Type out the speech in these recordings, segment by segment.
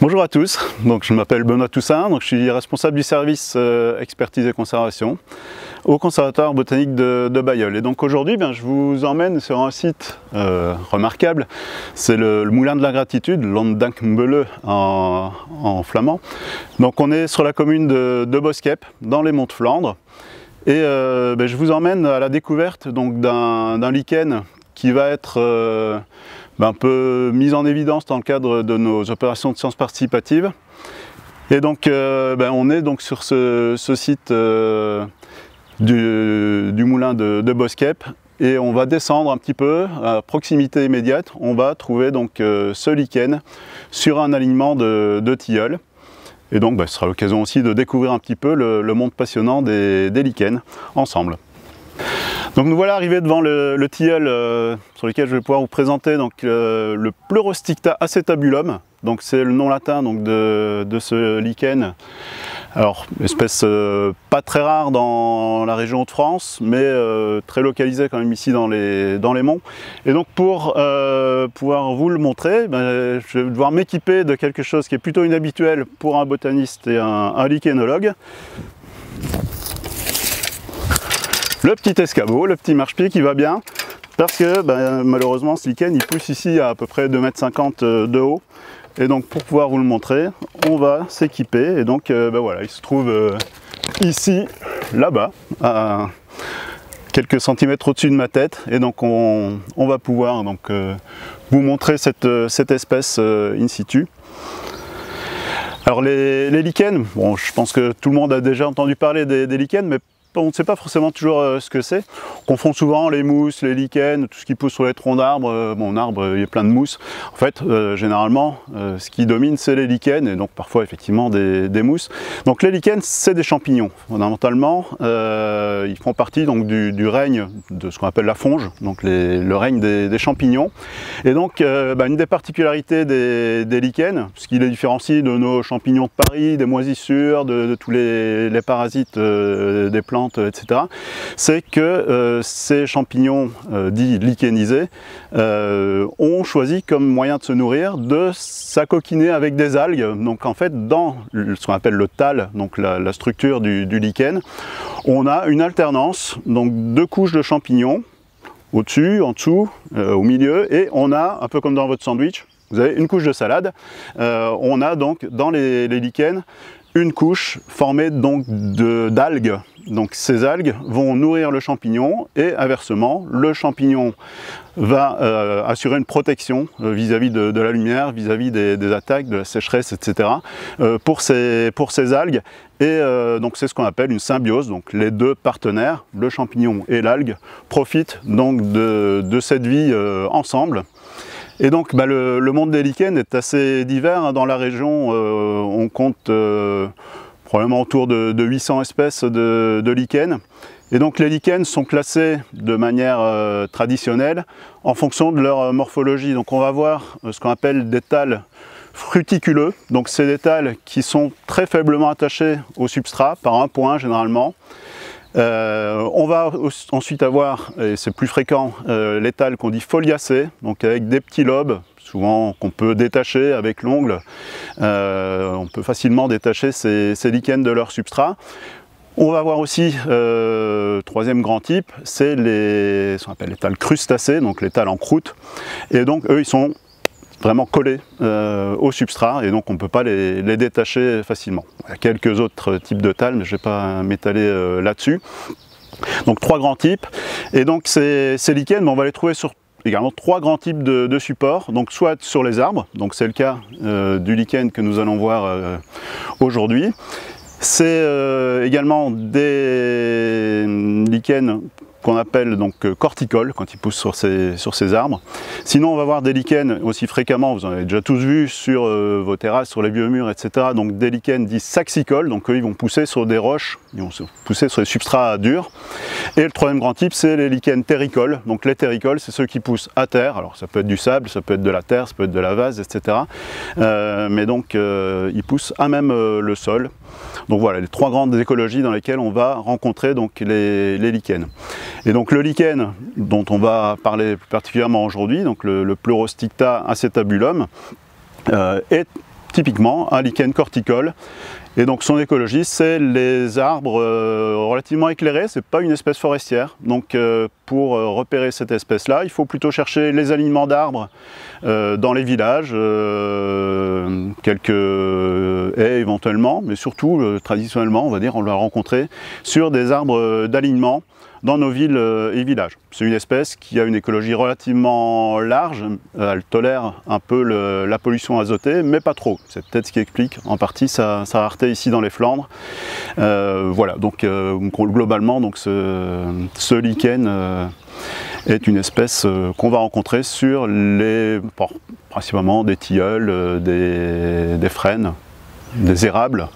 Bonjour à tous, donc je m'appelle Benoît Toussaint, donc je suis responsable du service expertise et conservation au Conservatoire botanique de Bailleul. Et donc aujourd'hui, je vous emmène sur un site remarquable, c'est le Moulin de la Gratitude, Landankmölle en flamand. Donc on est sur la commune de Boskep, dans les monts de Flandre. Et je vous emmène à la découverte d'un lichen qui va être un peu mise en évidence dans le cadre de nos opérations de sciences participatives. Et donc on est donc sur ce site du moulin de Boskep, et on va descendre un petit peu à proximité immédiate. On va trouver donc ce lichen sur un alignement de tilleuls. Et donc ce sera l'occasion aussi de découvrir un petit peu le monde passionnant des lichens ensemble. Donc nous voilà arrivés devant le tilleul sur lequel je vais pouvoir vous présenter donc, le Pleurosticta acetabulum. Donc c'est le nom latin donc, de ce lichen. Alors espèce pas très rare dans la région de France, mais très localisée quand même ici dans les monts. Et donc pour pouvoir vous le montrer, je vais devoir m'équiper de quelque chose qui est plutôt inhabituel pour un botaniste et un lichenologue. Le petit escabeau, le petit marchepied qui va bien, parce que malheureusement ce lichen il pousse ici à peu près 2,50 m de haut. Et donc pour pouvoir vous le montrer, on va s'équiper. Et donc voilà, il se trouve ici, là-bas, à quelques centimètres au-dessus de ma tête. Et donc on va pouvoir donc, vous montrer cette espèce in situ. Alors les lichens, bon, je pense que tout le monde a déjà entendu parler des lichens, mais on ne sait pas forcément toujours ce que c'est. On confond souvent les mousses, les lichens, tout ce qui pousse sur les troncs d'arbres. Bon, en arbre, il y a plein de mousses. En fait, généralement, ce qui domine, c'est les lichens, et donc parfois, effectivement, des mousses. Donc les lichens, c'est des champignons. Fondamentalement, ils font partie donc, du règne de ce qu'on appelle la fonge, donc le règne des champignons. Et donc, une des particularités des lichens, ce qui les différencie de nos champignons de Paris, des moisissures, de tous les parasites des plantes, etc., c'est que ces champignons dits lichenisés ont choisi comme moyen de se nourrir de s'acoquiner avec des algues. Donc en fait dans ce qu'on appelle le thalle, donc la structure du lichen, on a une alternance, donc deux couches de champignons, au-dessus, en dessous, au milieu, et on a, un peu comme dans votre sandwich, vous avez une couche de salade. On a donc dans les lichens une couche formée donc d'algues. Donc ces algues vont nourrir le champignon, et inversement, le champignon va assurer une protection vis-à-vis de la lumière, vis-à-vis des attaques, de la sécheresse, etc. Pour ces algues. Et donc c'est ce qu'on appelle une symbiose. Donc les deux partenaires, le champignon et l'algue, profitent donc de cette vie ensemble. Et donc le monde des lichens est assez divers. Dans la région, on compte probablement autour de 800 espèces de lichens. Et donc les lichens sont classés de manière traditionnelle en fonction de leur morphologie. Donc on va voir ce qu'on appelle des thalles fruticuleux. Donc c'est des thalles qui sont très faiblement attachés au substrat, par un point généralement. On va ensuite avoir, et c'est plus fréquent, les thalles qu'on dit foliacées, donc avec des petits lobes, souvent qu'on peut détacher avec l'ongle. On peut facilement détacher ces lichens de leur substrat. On va voir aussi, troisième grand type, c'est ce qu'on appelle les thalles crustacées, donc les thalles en croûte. Et donc eux, ils sont vraiment collés au substrat, et donc on ne peut pas les détacher facilement. Il y a quelques autres types de thalles, mais je ne vais pas m'étaler là-dessus. Donc trois grands types, et donc ces lichens, on va les trouver sur également trois grands types de supports, donc soit sur les arbres, donc c'est le cas du lichen que nous allons voir aujourd'hui. C'est également des lichens qu'on appelle donc corticoles quand ils poussent sur ces arbres. Sinon on va voir des lichens aussi fréquemment, vous en avez déjà tous vu sur vos terrasses, sur les vieux murs, etc. Donc des lichens dits saxicoles, donc eux ils vont pousser sur des roches, ils vont pousser sur des substrats durs. Et le troisième grand type, c'est les lichens terricoles. Donc les terricoles, c'est ceux qui poussent à terre, alors ça peut être du sable, ça peut être de la terre, ça peut être de la vase, etc. Mais donc ils poussent à même le sol. Donc voilà, les trois grandes écologies dans lesquelles on va rencontrer donc les lichens. Et donc le lichen dont on va parler plus particulièrement aujourd'hui, donc le Pleurosticta acetabulum, est typiquement un lichen corticole. Et donc son écologie, c'est les arbres relativement éclairés, c'est pas une espèce forestière. Donc pour repérer cette espèce-là, il faut plutôt chercher les alignements d'arbres dans les villages, quelques haies éventuellement, mais surtout traditionnellement, on va dire, on va rencontrer sur des arbres d'alignement dans nos villes et villages. C'est une espèce qui a une écologie relativement large, elle tolère un peu la pollution azotée, mais pas trop. C'est peut-être ce qui explique en partie sa rareté ici dans les Flandres. Voilà, donc globalement, donc ce lichen est une espèce qu'on va rencontrer sur principalement des tilleuls, des frênes, des érables.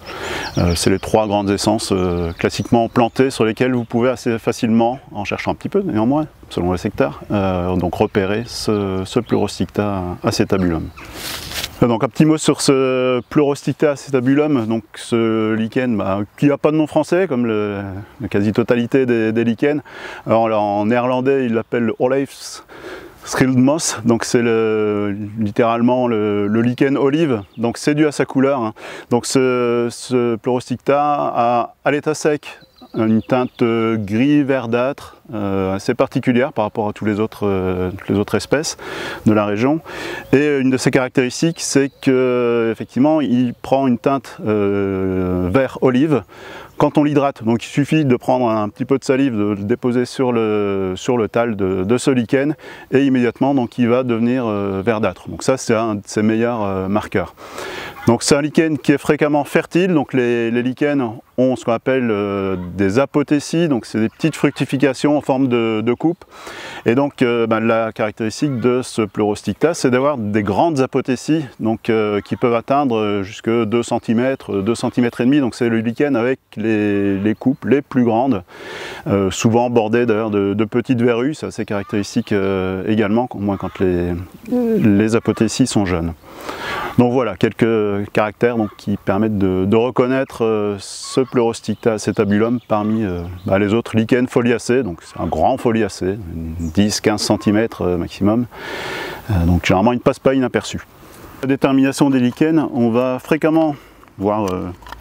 C'est les trois grandes essences classiquement plantées sur lesquelles vous pouvez assez facilement, en cherchant un petit peu néanmoins, selon les secteurs, donc repérer ce Pleurosticta acetabulum. Donc un petit mot sur ce Pleurosticta acetabulum, donc ce lichen qui n'a pas de nom français comme la quasi-totalité des lichens. Alors en néerlandais il l'appelle Olijfs Schildmoos, donc c'est littéralement le lichen olive, donc c'est dû à sa couleur. Hein. Donc ce Pleurosticta a à l'état sec une teinte gris verdâtre assez particulière par rapport à toutes les autres espèces de la région. Et une de ses caractéristiques, c'est qu'effectivement il prend une teinte vert olive quand on l'hydrate. Donc il suffit de prendre un petit peu de salive, de le déposer sur le tal de ce lichen, et immédiatement donc il va devenir verdâtre. Donc ça c'est un de ses meilleurs marqueurs. Donc c'est un lichen qui est fréquemment fertile, donc les lichens ont ce qu'on appelle des apothécies, donc c'est des petites fructifications en forme de coupe. Et donc la caractéristique de ce Pleurosticta, c'est d'avoir des grandes apothécies, donc qui peuvent atteindre jusque 2 cm, 2 cm et demi, donc c'est le lichen avec les coupes les plus grandes, souvent bordées d'ailleurs de petites verrues, c'est assez caractéristique également, au moins quand les apothécies sont jeunes. Donc voilà, quelques caractères donc, qui permettent de reconnaître ce Pleurosticta acetabulum parmi les autres lichens foliacés. Donc c'est un grand foliacé, 10-15 cm maximum. Donc généralement il ne passe pas inaperçu. La détermination des lichens, on va fréquemment, voire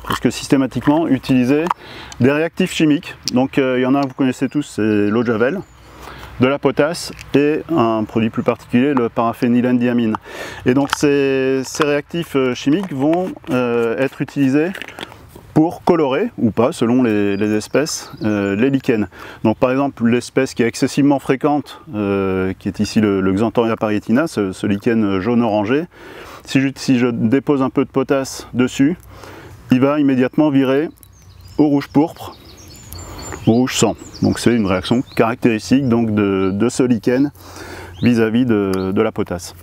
presque systématiquement, utiliser des réactifs chimiques. Donc il y en a, vous connaissez tous, c'est l'eau de Javel, de la potasse et un produit plus particulier, le paraphénylendiamine. Et donc ces réactifs chimiques vont être utilisés pour colorer ou pas, selon les espèces, les lichens. Donc par exemple l'espèce qui est excessivement fréquente, qui est ici le Xanthoria parietina, ce lichen jaune-orangé, si je dépose un peu de potasse dessus, il va immédiatement virer au rouge pourpre, au rouge sang. Donc c'est une réaction caractéristique donc, de ce lichen vis-à-vis de la potasse.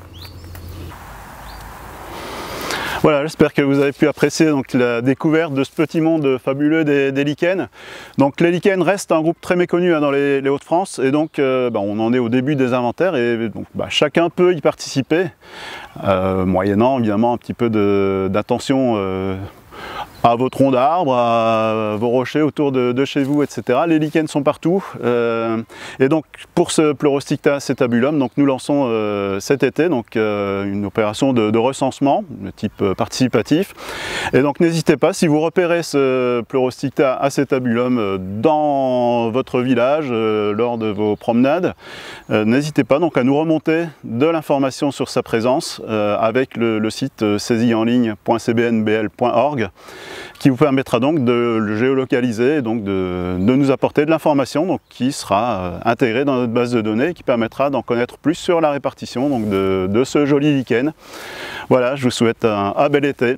Voilà, j'espère que vous avez pu apprécier donc, la découverte de ce petit monde fabuleux des lichens. Donc les lichens restent un groupe très méconnu dans les Hauts-de-France, et donc on en est au début des inventaires, et donc chacun peut y participer, moyennant évidemment un petit peu d'attention à vos troncs d'arbres, à vos rochers autour de chez vous, etc. Les lichens sont partout. Et donc pour ce Pleurosticta acetabulum, donc nous lançons cet été donc, une opération de recensement de type participatif. Et donc n'hésitez pas, si vous repérez ce Pleurosticta acetabulum dans votre village, lors de vos promenades, n'hésitez pas donc à nous remonter de l'information sur sa présence avec le site saisiesenligne.cbnbl.org, qui vous permettra donc de le géolocaliser et donc de nous apporter de l'information qui sera intégrée dans notre base de données et qui permettra d'en connaître plus sur la répartition donc de ce joli lichen. Voilà, je vous souhaite un bel été